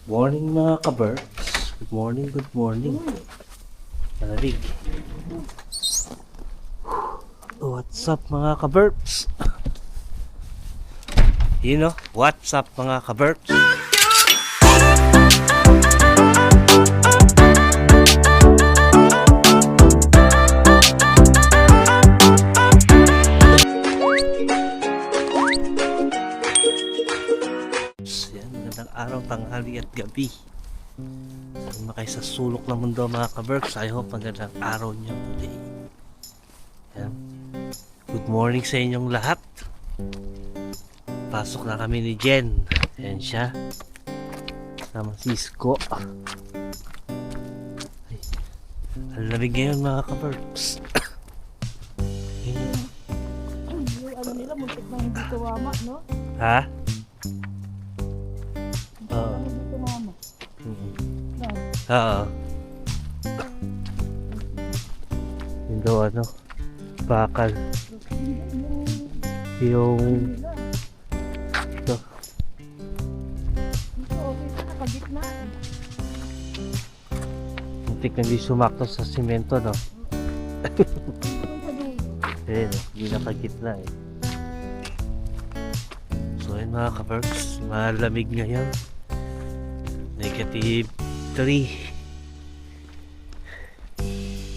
Morning mga ka-birds. Good morning, good morning. Malamig. What's up mga ka-birds? You know, what's up mga ka-birds? Yan, magandang araw, tanghali at gabi. Sama kayo sa sulok ng mundo mga ka-birds. I hope magandang araw niyo today. Yan. Good morning sa inyong lahat. Pasok na kami ni Jen. Yan siya. Sama si Isko. Ay, ang lamig ngayon mga ka-birds. Yung ano nila, muntik na hindi tumama, no? Ha? Hindi tumama. Oo. Yung daw ano, bakal. Yung ito. Dito, okay sa nakagitna. Muntik na di sumakto sa simento, no? Dito sa dulo. Eh, hindi nakagitna eh. So yun mga ka-birds, malamig ngayon. -3.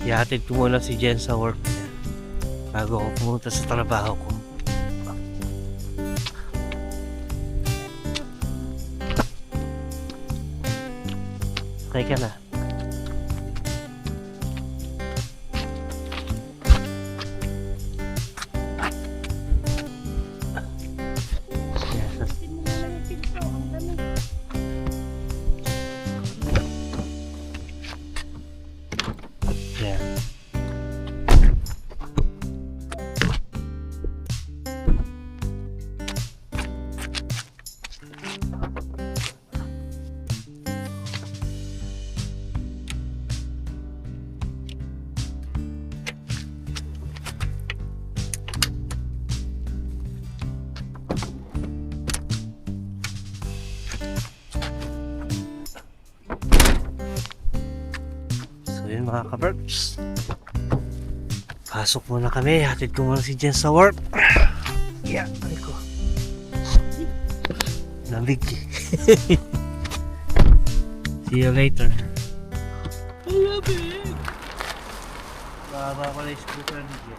Ihatid ko muna si Jen sa work niya bago ako pumunta sa trabaho ko. Okay ka na? Tingnan mo na yung pinto, ang dami. Yeah. So yun mga ka-birds, pasok muna kami, hatid ko muna si Jen sa work. Yeah, ay ko lamig. See you later. Lamig. Baba ko na yung scooter ni Jen.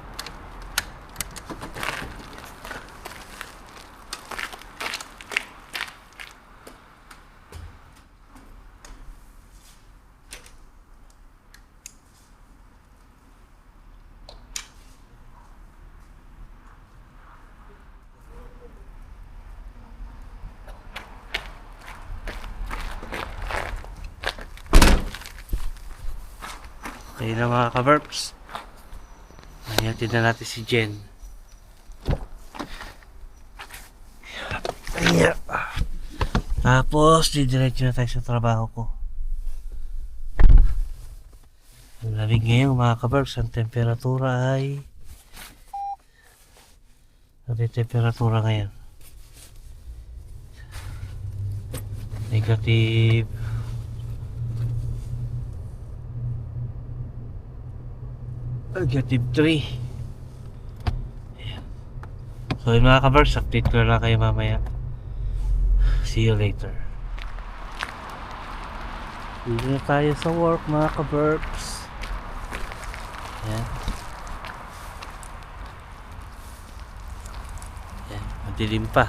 Okay na mga ka-verbs, nahihatid na natin si Jen. Ayan. Tapos didiretso na tayo sa trabaho ko. Ang lamig ngayon mga ka-verbs. Ang temperatura ay ngayon -3. Ayan. So yun mga ka-birds, update ko lang kayo mamaya. See you later. Dito na tayo sa work mga ka-birds. Ayan. Ayan, madilim pa.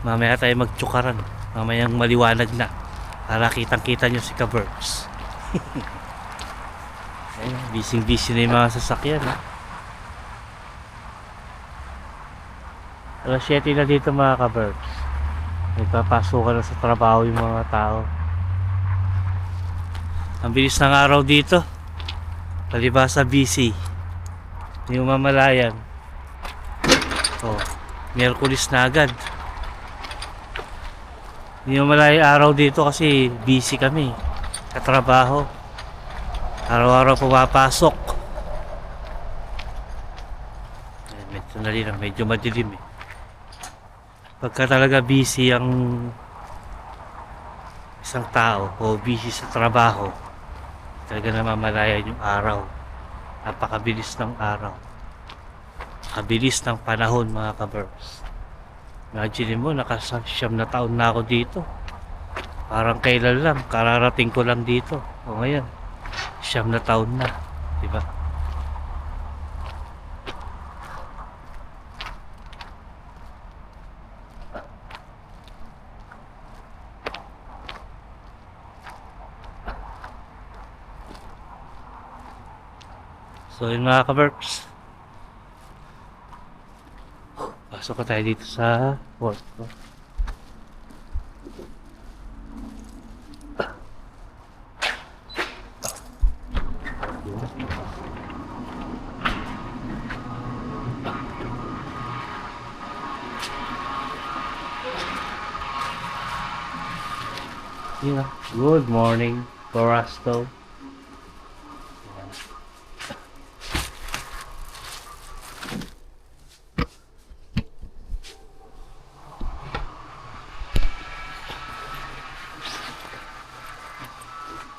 Mamaya tayo magtsukaran. Mamayang maliwanag na para kitang kita nyo si ka-birds. Busy na yung mga sasakyan, ha? Alas 7 na dito mga ka-birds. Nagpapasukan na sa trabaho yung mga tao. Ang bilis ng araw dito. Palibasa busy. Yung mamalayan. Oh, Miyerkules na agad. Hindi mamalaya araw dito kasi busy kami. Katrabaho. Araw-araw pumapasok. Medyo madilim eh. Pagka talaga busy ang isang tao o busy sa trabaho, talaga namamalayan yung araw. Napakabilis ng araw. Kabilis ng panahon mga kabers. Imagine mo, nakasasyam na taon na ako dito. Parang kailan lang, kararating ko lang dito. O ngayon, siyam na taon na. Diba? So yun mga kaberks, pasok ko tayo dito sa work ko. Yeah. Good morning, Borasto.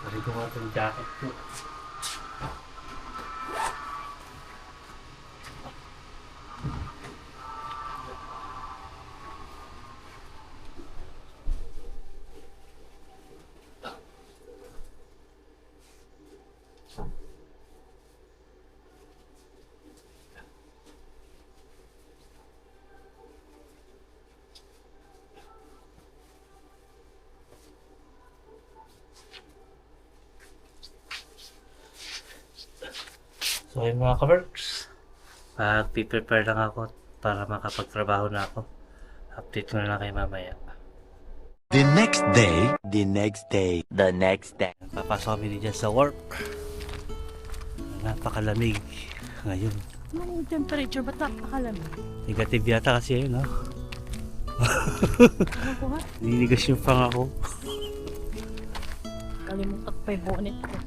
Balik ko nga itong jacket ko. So yun mga ka-works, prepare lang ako para makapagtrabaho na ako. Update ko na lang kayo mamaya. The next day, the next day, the next day. Papasok kami dyan sa work. Napakalamig ngayon. Anong temperature? Ba't napakalamig? Negative yata kasi yun, no? Ano ko nga? Ninigas yung pang ako. Kalimutan pa yung bonnet ko.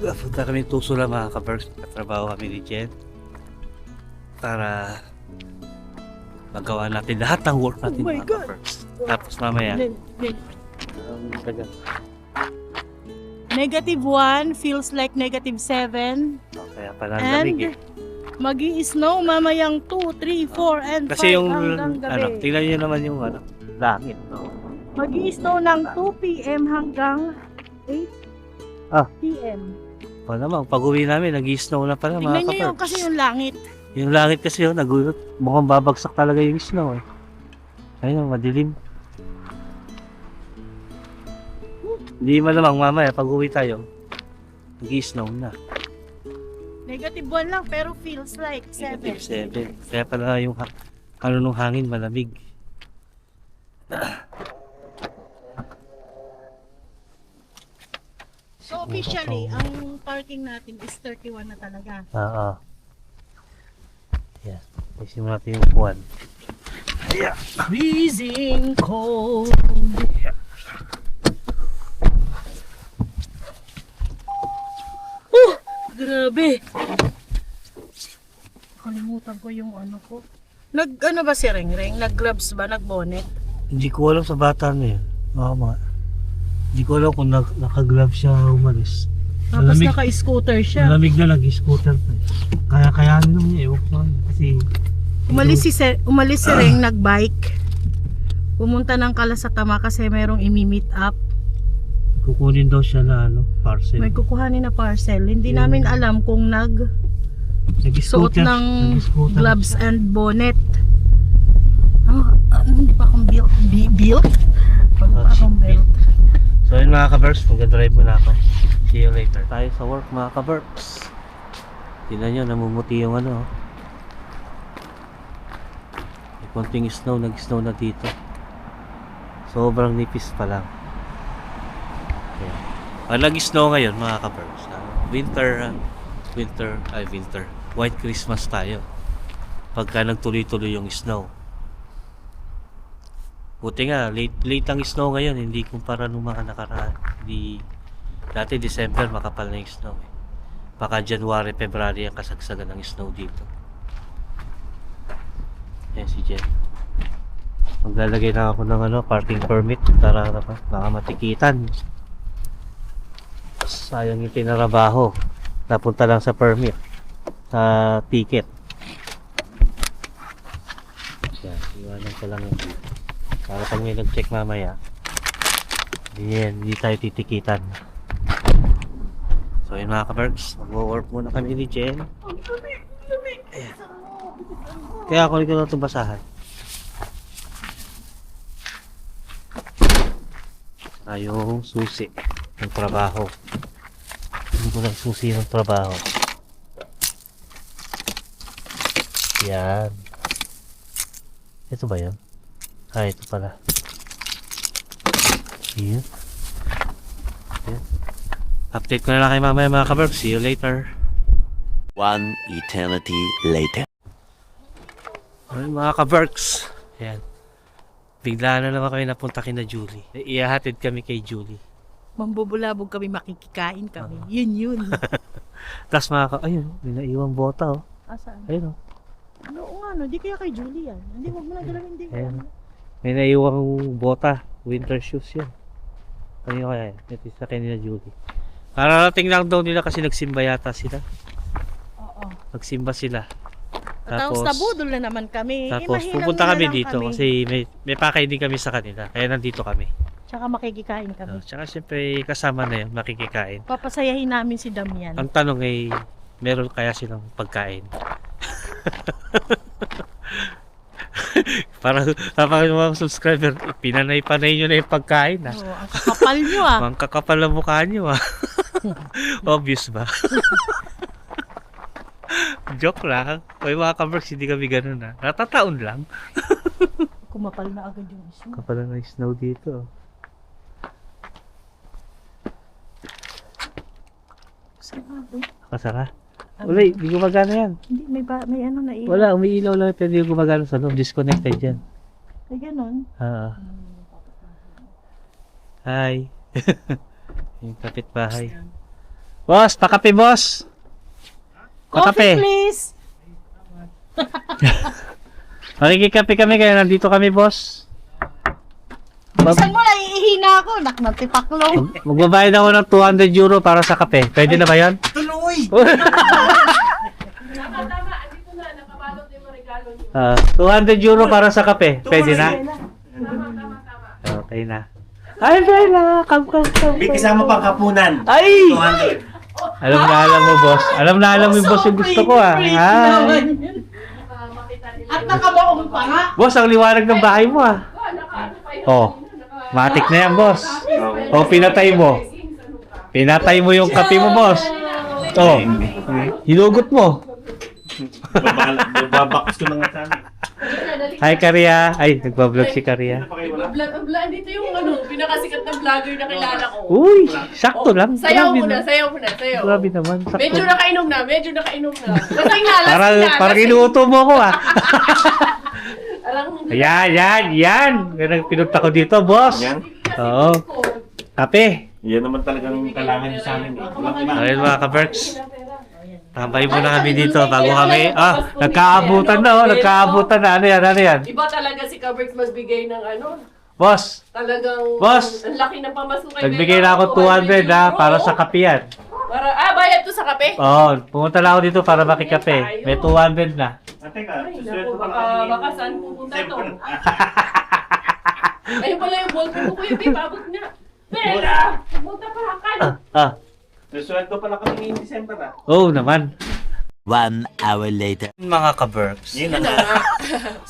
Punta kami tuso lang mga ka-works. Katrabaho kami ni Jen. Para magawa natin lahat ng work natin Oh my mga God! ka-works. Tapos mamaya. Taga. -1 feels like -7. Kaya pala ang lamig eh. And magi-snow mamayang 2, 3, 4, and 5 Kasi yung hanggang ano, gabi. tingnan nyo naman yung ano, langit. No? Magi-snow ng 2 p.m. hanggang 8 p.m. Pa naman, pag-uwi namin, nag-snow na pala Tingnan mga nyo yung ka-works. kasi yung langit. Yung langit kasi yun, nagulat. Mukhang babagsak talaga yung snow eh. Ayun, madilim. Hindi malamang mamaya, pag-uwi tayo, nag-snow na. -1 lang pero feels like 7. -7. Kaya pala yung ano nung hangin malamig. So officially, ang parking natin is 31 na talaga. Oo. Yeah. Isin mo natin yung upuan. Yeah. Freezing cold. Grabe. Kalimutan ko yung ano ko. Ano ba si Rengreng? Nag-gloves ba? Nag-bonnet? Hindi ko alam sa bata na yun. Oo mga. Hindi ko alam kung naka-glove siya umalis. Tapos Malamig. naka-scooter siya. Malamig na nag-scooter pa eh. Kaya naman niya, ewan ko nga. Kasi Umalis si Reng, nag-bike. Pumunta ng Kalasatama kasi merong imi-meet up. kukunin daw siya na ano, parcel. May kukuhanin na parcel. Hindi Yung- namin alam kung suot Nag-scooter. ng Nag-scooter gloves siya. and bonnet. Hindi pa akong built? Wala pa akong belt. So yun mga ka-Berks, mag-drive muna ako. See you later. Tayo sa work mga ka-Berks. Tingnan nyo, namumuti yung ano. May konting snow, nag-snow na dito. Sobrang nipis pa lang. Ayan. Nag-snow ngayon mga ka-Berks. Winter. White Christmas tayo. Pagka nagtuloy-tuloy yung snow. Buti nga, late ang snow ngayon, hindi kumpara nung mga nakaraan. Dati December makapal na yung snow eh. Baka January, February ang kasagsagan ng snow dito. Ayan si Jen. Maglalagay na ako ng parking permit para baka matikitan. Sayang yung tinarabaho. Napunta lang sa permit. Sa ticket. Yan, iwanan ko lang yun. Para pag may nag-check mamaya, hindi tayo titikitan. So yun mga ka-Berks, mag-work muna kami ni Jen. Ayan. Kaya ako rin ko na itong basahan. Yung susi ng trabaho. Hindi ko lang susi ng trabaho. Yan. Ito ba yan? Ah, ito pala. Yan. Yan. Update ko na lang kay mamaya mga ka-Berks. See you later. One eternity later. Ayun mga ka-Berks. Yan. Bigla na naman kami napunta kina Julie. Iyahatid kami kay Julie. Mambubulabog kami, makikikain kami. Yun. Tapos ayun, may naiwang bota oh. Asaan? Ayun oh. Oo nga, no. Di kaya kay Julie yan. Hindi, wag mo na galawin din. Ayan. May naiwang bota. Winter shoes yan. Ano kaya yan? Ito sa kanila Julie. Kararating lang daw nila kasi nagsimba yata sila. Oo. Nagsimba sila. Tapos nabudol na naman kami. Tapos Mahinang pupunta na kami lang dito kami. kasi may pakay din kami sa kanila. Kaya nandito kami. Tsaka makikikain kami. Tsaka syempre kasama na yun, makikikain. Papasayahin namin si Damian. Ang tanong ay, meron kaya silang pagkain? Para yung mga subscriber, pinanay-panay nyo na yung pagkain ha. Oo, ang kakapal nyo ah. Ang kakapal na mukha nyo ha. Obvious ba? Joke lang. May mga ka-Berks, hindi kami ganun ha. Natataon lang. Kumapal na agad yung ismo. Kapal na ng snow dito. Sarado. Nakasara. Wala, hindi gumagana yan. Hindi, may ano na ilaw. Wala, umiilaw lang pero hindi gumagana sa loob. Disconnected yan. Ay, ganon. Hi. Yung kapitbahay. Boss, pakape boss. Coffee, Pakape. please! Makikikape kami kaya nandito kami boss. Bisan mo na, iihina ako. Natipaklong. Magbabayad ako ng €200 para sa kape. Pwede na ba yan? Tuloy! €200 para sa kape. Pwede na? Okay na. Ay, Bella! Come. May kasama pang kapunan. Ay! 200. Alam na alam mo, boss. Alam na alam mo yung boss yung gusto ko, ah. Hi. At nakabaong pa nga. Boss, ang liwanag ng bahay mo, ah. Oh, matik na yan, boss. Oh, pinatay mo. Pinatay mo yung kape mo, boss. Oh, hinugot mo. Babakos ko na nga sana. Hi, Karia. Ay, nagbablog si Karia. Dito yung pinakasikat na vlogger na kilala ko. Uy, sakto lang. Sayaw Grabe muna, na. sayaw muna, sayaw. Grabe naman, sakto. Medyo nakainom na. Lasing na. Parang inuuto mo ako, ah. Parang Yan. Ganang pinunta ko dito, boss. Yan. Oo. Kape. Yan naman talagang kailangan nyo sa amin. Ayun mga ka-Berks. Tambay muna kami dito bago kami. Nagkaabutan na. Ano yan? Iba talaga si Kabrix mas bigay ng Boss, talagang Boss! ang laki ng pamasko kay nagbigay na ako 200 para sa kape yan. bayad to sa kape? Oo, pumunta lang ako dito para makikape. May 200 na. Teka, Ay, naku, baka saan pupunta to? Ayun pala yung ballpen ko, Kuya Babe, abot na. Pera! Pumunta pa hakan. Susweldo pala kami ngayong December ah. Oo naman. 1 hour later. Mga ka-Berks. Yun na nga.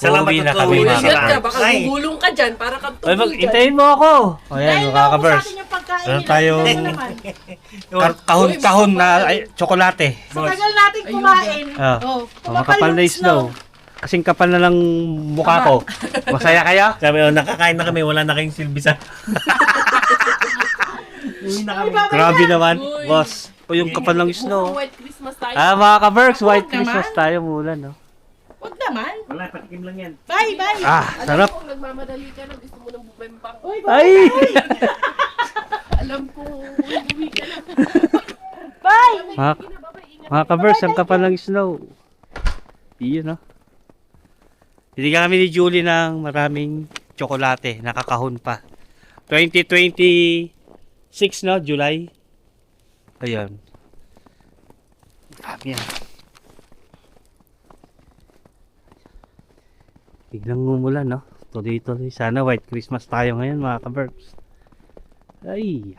Uuwi na kami, mga Ingat ka, ka-Berks. baka gugulong ka dyan para kang Ay, tubig dyan. hintayin mo ako. Ayan, mga Dahil naubos ka-Berks. natin yung pagkain Meron nila. tayong Ito naman. kahon na tsokolate. Sa tagal natin kumain. Makapal na snow. Kasing kapal na lang mukha ko. Masaya kayo? Sabi, nakakain na kami, wala na kayong silbisan. Uwi na kami. Grabe naman, Uy. boss. O yung kapal ng snow. White Christmas tayo. Mga ka-Berks, White Huwag naman. Christmas tayo mula, no? Huwag naman. Wala, patikim lang yan. Bye. Sarap. Alam ko, nagmamadali ka na, gusto mo ng bubembang. Uy, Ay! Alam ko, uwi ka na. bye. Mga ka-Berks, ang kapal ng snow. Iyon, no? Binigyan kami ni Julie ng maraming tsokolate, nakakahon pa. 2026 no, July. Ayun. Dami yan. Biglang umulan, no? Tuloy-tuloy. Sana White Christmas tayo ngayon, mga ka-Berks. Ay.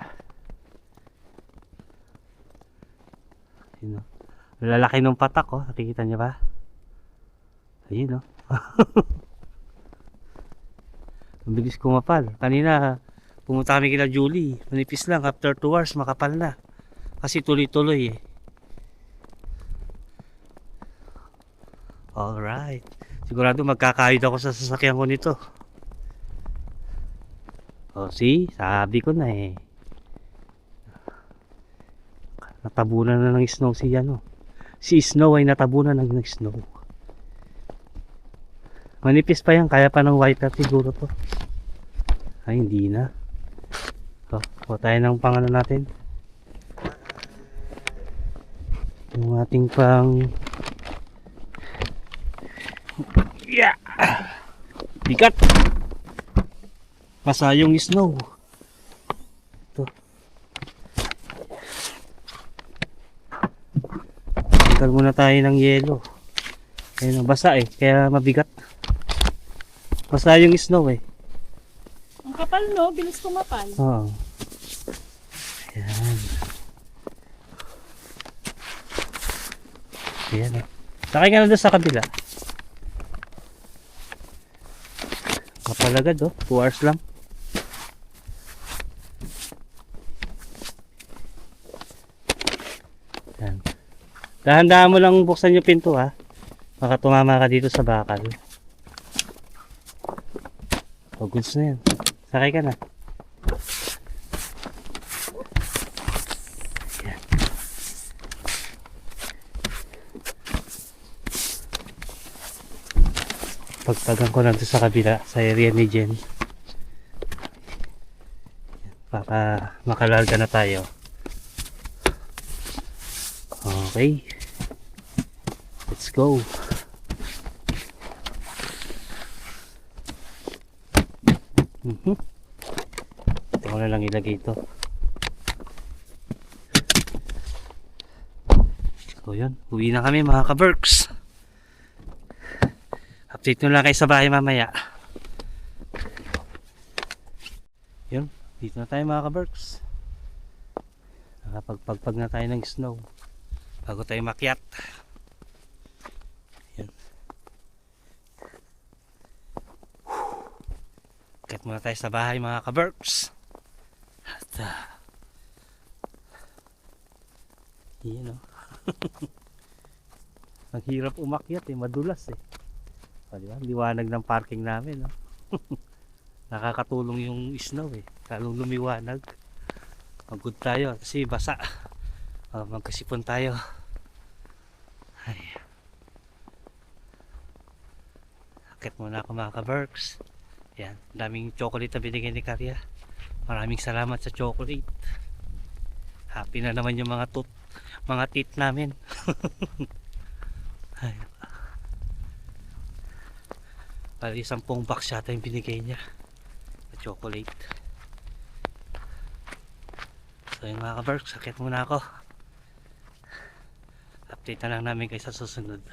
Ayun, no? Lalaki ng patak, oh. Nakikita niyo ba? Ayun, no? Ang bilis kumapal. Kanina, pumunta kami kila Julie. Manipis lang. After 2 hours, makapal na. Kasi tuloy-tuloy, eh. Alright. Sigurado magkakayod ako sa sasakyan ko nito. Oh, see? Sabi ko na eh. Natabunan na ng snow si ano. Si Snow ay natabunan ng snow. Manipis pa yan. Kaya pa ng wiper siguro to. Ay, hindi na. Oh, kuha tayo ng pangano natin. Yung ating pang... Yeah! Bigat! Masa yung snow. Ito. Tanggal muna tayo ng yelo. Ayun, basa eh. Kaya mabigat. Masa yung snow eh. Ang kapal no, bilis kumapal. Oo. Ayan. Ayan eh. Sakay ka na doon sa kabila. Kapal agad oh. 2 hours lang. Ayan. Dahan-dahan mo lang buksan yung pinto ha. Baka tumama ka dito sa bakal. Oh, goods na yan. Sakay ka na. Ayan. Pagpagan ko lang sa kabila sa area ni Jen para makalarga na tayo. Okay, let's go. Ito ko na lang ilagay ito. So yun, uwi na kami mga ka-Berks. Update nyo lang kayo sa bahay mamaya. Yun, dito na tayo mga ka-Berks. Nakapagpagpag na tayo ng snow bago tayo makyat. Yun. Kyat muna tayo sa bahay mga ka-Berks. At yun o. Ang hirap umakyat eh, madulas eh. O, diba? Liwanag ng parking namin, no? Nakakatulong yung snow eh. Kalong lumiwanag. Mag-good tayo kasi basa. Magkasipon tayo. Ay. Akit muna ako mga ka-Berks. Yan, daming chocolate na binigay ni Karya. Maraming salamat sa chocolate. Happy na naman yung mga teeth namin. Ay. Bali 10 box yata yung binigay niya na chocolate. So yung mga ka-Berks, sakit muna ako. Update na lang namin kayo sa susunod.